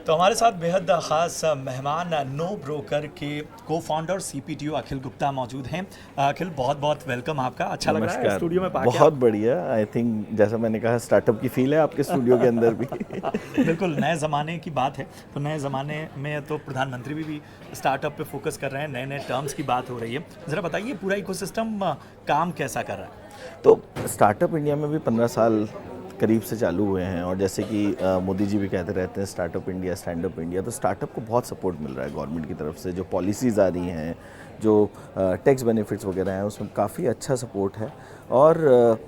तो हमारे साथ बेहद ख़ास मेहमान नो ब्रोकर के को फाउंडर सीपीटीओ अखिल गुप्ता मौजूद हैं। अखिल, बहुत बहुत वेलकम आपका। अच्छा लग रहा है नमस्कार। स्टूडियो में पाके बहुत बढ़िया। आई थिंक जैसा मैंने कहा स्टार्टअप की फील है आपके स्टूडियो के अंदर भी। बिल्कुल नए ज़माने की बात है। तो नए ज़माने में तो प्रधानमंत्री भी स्टार्टअप पे फोकस कर रहे हैं, नए नए टर्म्स की बात हो रही है। ज़रा बताइए पूरा इकोसिस्टम काम कैसा कर रहा है? तो स्टार्टअप इंडिया में भी 15 साल करीब से चालू हुए हैं और जैसे कि मोदी जी भी कहते रहते हैं startup India, stand up India. तो स्टार्टट को बहुत सपोर्ट मिल रहा है गवर्नमेंट की तरफ से। जो पॉलिसीज़ आ रही हैं, जो टैक्स बेनिफिट्स वगैरह हैं, उसमें काफ़ी अच्छा सपोर्ट है। और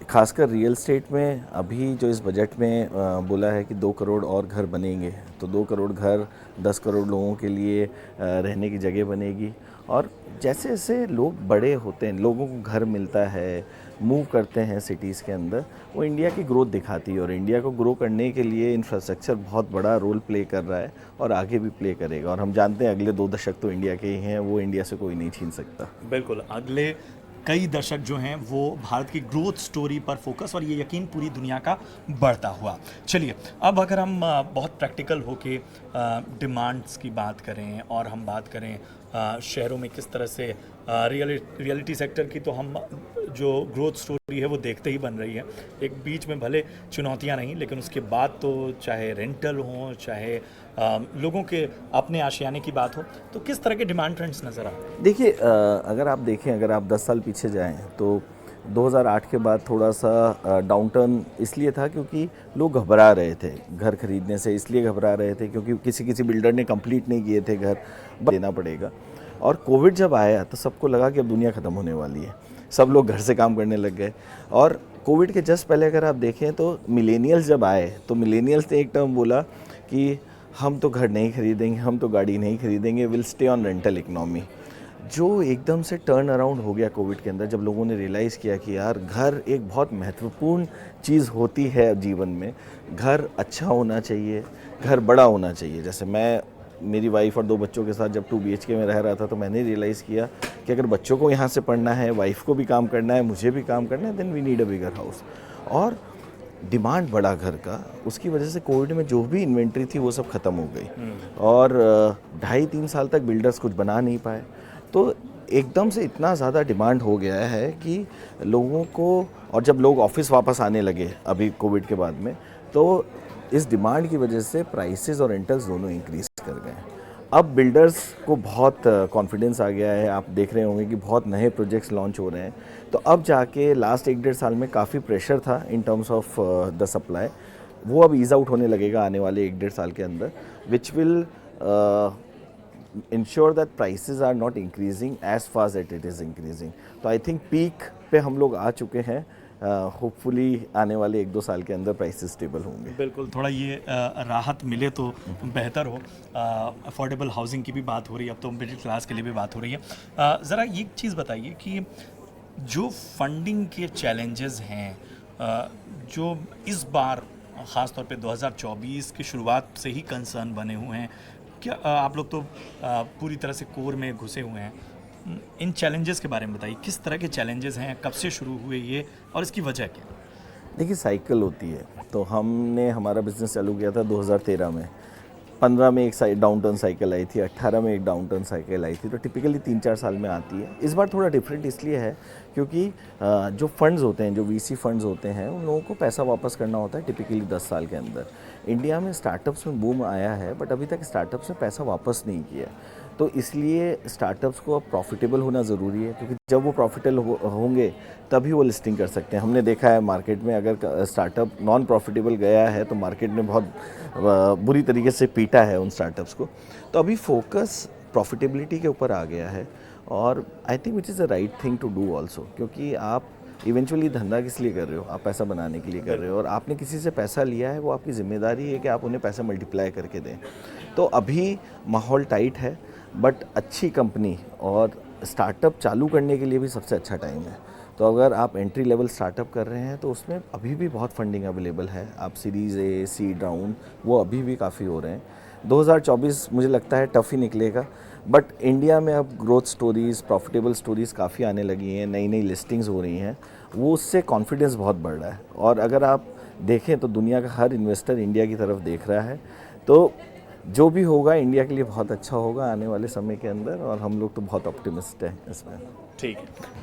खासकर रियल स्टेट में अभी जो इस बजट में बोला है कि 2 करोड़ और घर बनेंगे, तो 2 करोड़ घर 10 करोड़ लोगों के लिए रहने की जगह बनेगी। और जैसे जैसे लोग बड़े होते हैं, लोगों को घर मिलता है, मूव करते हैं सिटीज़ के अंदर, वो इंडिया की ग्रोथ दिखाती है। और इंडिया को ग्रो करने के लिए इंफ्रास्ट्रक्चर बहुत बड़ा रोल प्ले कर रहा है और आगे भी प्ले करेगा। और हम जानते हैं अगले 2 दशक तो इंडिया के ही हैं, वो इंडिया से कोई नहीं छीन सकता। बिल्कुल, अगले कई दशक जो हैं वो भारत की ग्रोथ स्टोरी पर फोकस, और ये यकीन पूरी दुनिया का बढ़ता हुआ। चलिए, अब अगर हम बहुत प्रैक्टिकल होके डिमांड्स की बात करें और हम बात करें शहरों में किस तरह से रियलिटी सेक्टर की, तो हम जो ग्रोथ स्टोरी है वो देखते ही बन रही है। एक बीच में भले चुनौतियां नहीं, लेकिन उसके बाद तो चाहे रेंटल हो, चाहे लोगों के अपने आशियाने की बात हो, तो किस तरह के डिमांड ट्रेंड्स नज़र आते हैं? देखिए, अगर आप देखें, अगर आप 10 साल पीछे जाएं तो 2008 के बाद थोड़ा सा डाउनटर्न इसलिए था क्योंकि लोग घबरा रहे थे घर खरीदने से। इसलिए घबरा रहे थे क्योंकि किसी बिल्डर ने कंप्लीट नहीं किए थे घर, देना पड़ेगा। और कोविड जब आया तो सबको लगा कि अब दुनिया ख़त्म होने वाली है, सब लोग घर से काम करने लग गए। और कोविड के जस्ट पहले अगर आप देखें तो मिलेनियल्स जब आए तो मिलेनियल्स ने एक टर्म बोला कि हम तो घर नहीं खरीदेंगे, हम तो गाड़ी नहीं खरीदेंगे, will stay on rental economy. जो एकदम से टर्न अराउंड हो गया कोविड के अंदर, जब लोगों ने रियलाइज़ किया कि यार घर एक बहुत महत्वपूर्ण चीज़ होती है जीवन में। घर अच्छा होना चाहिए, घर बड़ा होना चाहिए। जैसे मैं मेरी वाइफ और 2 बच्चों के साथ जब 2 BHK में रह रहा था, तो मैंने रियलाइज़ किया कि अगर बच्चों को यहाँ से पढ़ना है, वाइफ को भी काम करना है, मुझे भी काम करना है, then we need a bigger house. और डिमांड बढ़ा घर का, उसकी वजह से कोविड में जो भी इन्वेंट्री थी वो सब ख़त्म हो गई। और 2.5-3 साल तक बिल्डर्स कुछ बना नहीं पाए। तो एकदम से इतना ज़्यादा डिमांड हो गया है कि लोगों को, और जब लोग ऑफिस वापस आने लगे अभी कोविड के बाद में, तो इस डिमांड की वजह से प्राइसेस और रेंटल्स दोनों इंक्रीज कर गए। अब बिल्डर्स को बहुत कॉन्फिडेंस आ गया है। आप देख रहे होंगे कि बहुत नए प्रोजेक्ट्स लॉन्च हो रहे हैं। तो अब जाके लास्ट 1-1.5 साल में काफ़ी प्रेशर था in terms of the supply, वो अब ईज़ आउट होने लगेगा आने वाले 1-1.5 साल के अंदर, which will ensure that prices are not increasing as fast as it is increasing. तो आई थिंक पीक पे हम लोग आ चुके हैं। होपफुली आने वाले 1-2 साल के अंदर प्राइसेस स्टेबल होंगे। बिल्कुल, थोड़ा ये राहत मिले तो बेहतर हो। अफोर्डेबल हाउसिंग की भी बात हो रही है, अब तो मिडिल क्लास के लिए भी बात हो रही है। ज़रा ये चीज़ बताइए कि जो फंडिंग के चैलेंजेस हैं, जो इस बार ख़ास तौर पे 2024 की शुरुआत से ही कंसर्न बने हुए हैं, क्या आप लोग तो पूरी तरह से कोर में घुसे हुए हैं, इन चैलेंजेस के बारे में बताइए। किस तरह के चैलेंजेस हैं, कब से शुरू हुए ये, और इसकी वजह क्या? देखिए, साइकिल होती है। तो हमने हमारा बिज़नेस चालू किया था 2013 में। 15 में एक डाउन टर्न साइकिल आई थी, 18 में एक डाउन टर्न साइकिल आई थी। तो टिपिकली 3-4 साल में आती है। इस बार थोड़ा डिफरेंट इसलिए है क्योंकि जो फंड्स होते हैं, जो VC फंड्स होते हैं, उन लोगों को पैसा वापस करना होता है टिपिकली 10 साल के अंदर। इंडिया में स्टार्टअप्स में बूम आया है, बट अभी तक स्टार्टअप्स ने पैसा वापस नहीं किया। तो इसलिए स्टार्टअप्स को अब प्रॉफिटेबल होना ज़रूरी है, क्योंकि जब वो प्रॉफिटेबल होंगे तभी वो लिस्टिंग कर सकते हैं। हमने देखा है मार्केट में, अगर स्टार्टअप नॉन प्रॉफिटेबल गया है तो मार्केट ने बहुत बुरी तरीके से पीटा है उन स्टार्टअप्स को। तो अभी फोकस प्रॉफिटेबिलिटी के ऊपर आ गया है। और I think which is the right thing to do also, क्योंकि आप इवेंचुअली धंधा किस लिए कर रहे हो? आप पैसा बनाने के लिए कर रहे हो, और आपने किसी से पैसा लिया है, वो आपकी ज़िम्मेदारी है कि आप उन्हें पैसा मल्टीप्लाई करके दें। तो अभी माहौल टाइट है, बट अच्छी कंपनी और स्टार्टअप चालू करने के लिए भी सबसे अच्छा टाइम है। तो अगर आप एंट्री लेवल स्टार्टअप कर रहे हैं तो उसमें अभी भी बहुत फंडिंग अवेलेबल है। आप सीरीज़ ए, सीड राउंड, वो अभी भी काफ़ी हो रहे हैं। 2024 मुझे लगता है टफ़ ही निकलेगा, बट इंडिया में अब ग्रोथ स्टोरीज़, प्रॉफिटेबल स्टोरीज़ काफ़ी आने लगी हैं, नई नई लिस्टिंग्स हो रही हैं, वो उससे कॉन्फिडेंस बहुत बढ़ रहा है। और अगर आप देखें तो दुनिया का हर इन्वेस्टर इंडिया की तरफ देख रहा है। तो जो भी होगा इंडिया के लिए बहुत अच्छा होगा आने वाले समय के अंदर, और हम लोग तो बहुत ऑप्टिमिस्ट हैं इसमें। ठीक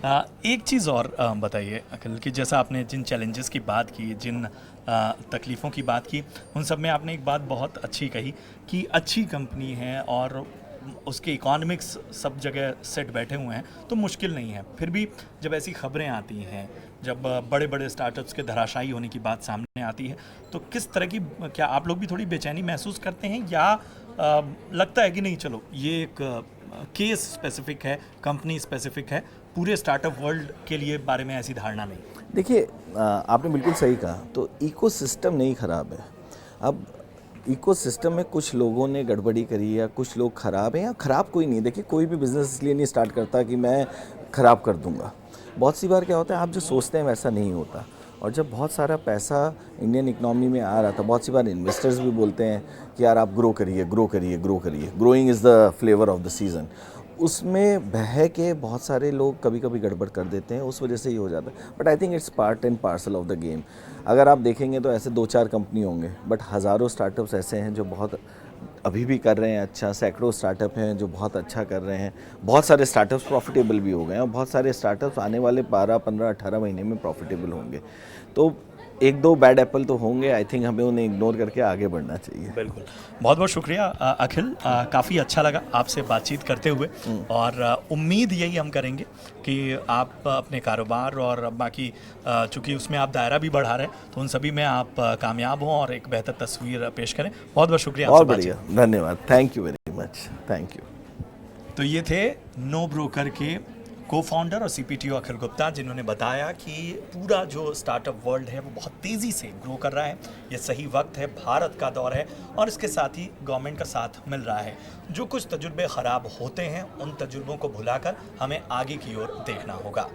है। एक चीज़ और बताइए अखिल, कि जैसा आपने जिन चैलेंजेस की बात की, जिन तकलीफ़ों की बात की, उन सब में आपने एक बात बहुत अच्छी कही कि अच्छी कंपनी है और उसके इकोनॉमिक्स सब जगह सेट बैठे हुए हैं तो मुश्किल नहीं है। फिर भी जब ऐसी खबरें आती हैं, जब बड़े बड़े स्टार्टअप्स के धराशायी होने की बात सामने आती है, तो किस तरह की, क्या आप लोग भी थोड़ी बेचैनी महसूस करते हैं, या लगता है कि नहीं चलो ये एक केस स्पेसिफिक है, कंपनी स्पेसिफिक है, पूरे स्टार्टअप वर्ल्ड के लिए बारे में ऐसी धारणा नहीं? देखिए, आपने बिल्कुल सही कहा, तो इकोसिस्टम नहीं ख़राब है। अब इकोसिस्टम में कुछ लोगों ने गड़बड़ी करी या कुछ लोग ख़राब हैं, या ख़राब कोई नहीं। देखिए, कोई भी बिज़नेस इसलिए नहीं स्टार्ट करता कि मैं ख़राब कर दूंगा। बहुत सी बार क्या होता है, आप जो सोचते हैं वैसा नहीं होता। और जब बहुत सारा पैसा इंडियन इकनॉमी में आ रहा था, बहुत सी बार इन्वेस्टर्स भी बोलते हैं कि यार आप ग्रो करिए, ग्रो करिए, ग्रो करिए, growing is the flavour of the season. उसमें बह के बहुत सारे लोग कभी कभी गड़बड़ कर देते हैं, उस वजह से ही हो जाता है। But I think it's part and parcel of the game. अगर आप देखेंगे तो ऐसे 2-4 कंपनी होंगे, बट हज़ारों स्टार्टअप्स ऐसे हैं जो बहुत अभी भी कर रहे हैं अच्छा, सैकड़ों स्टार्टअप हैं जो बहुत अच्छा कर रहे हैं। बहुत सारे स्टार्टअप्स प्रॉफिटेबल भी हो गए हैं, और बहुत सारे स्टार्टअप्स आने वाले 12, 15, 18 महीने में प्रॉफिटेबल होंगे। तो एक दो बैड एप्पल तो होंगे, आई थिंक हमें उन्हें इग्नोर करके आगे बढ़ना चाहिए। बिल्कुल। बहुत बहुत शुक्रिया अखिल, काफ़ी अच्छा लगा आपसे बातचीत करते हुए, और उम्मीद यही हम करेंगे कि आप अपने कारोबार और बाकी चूँकि उसमें आप दायरा भी बढ़ा रहे हैं, तो उन सभी में आप कामयाब हों और एक बेहतर तस्वीर पेश करें। बहुत बहुत शुक्रिया आपसे बहुत बातचीत। बढ़िया, धन्यवाद, thank you very much, thank you. तो ये थे नो ब्रोकर के को फाउंडर और सीपीटीओ अखिल गुप्ता, जिन्होंने बताया कि पूरा जो स्टार्टअप वर्ल्ड है वो बहुत तेज़ी से ग्रो कर रहा है। ये सही वक्त है, भारत का दौर है, और इसके साथ ही गवर्नमेंट का साथ मिल रहा है। जो कुछ तजुर्बे ख़राब होते हैं उन तजुर्बों को भुलाकर हमें आगे की ओर देखना होगा।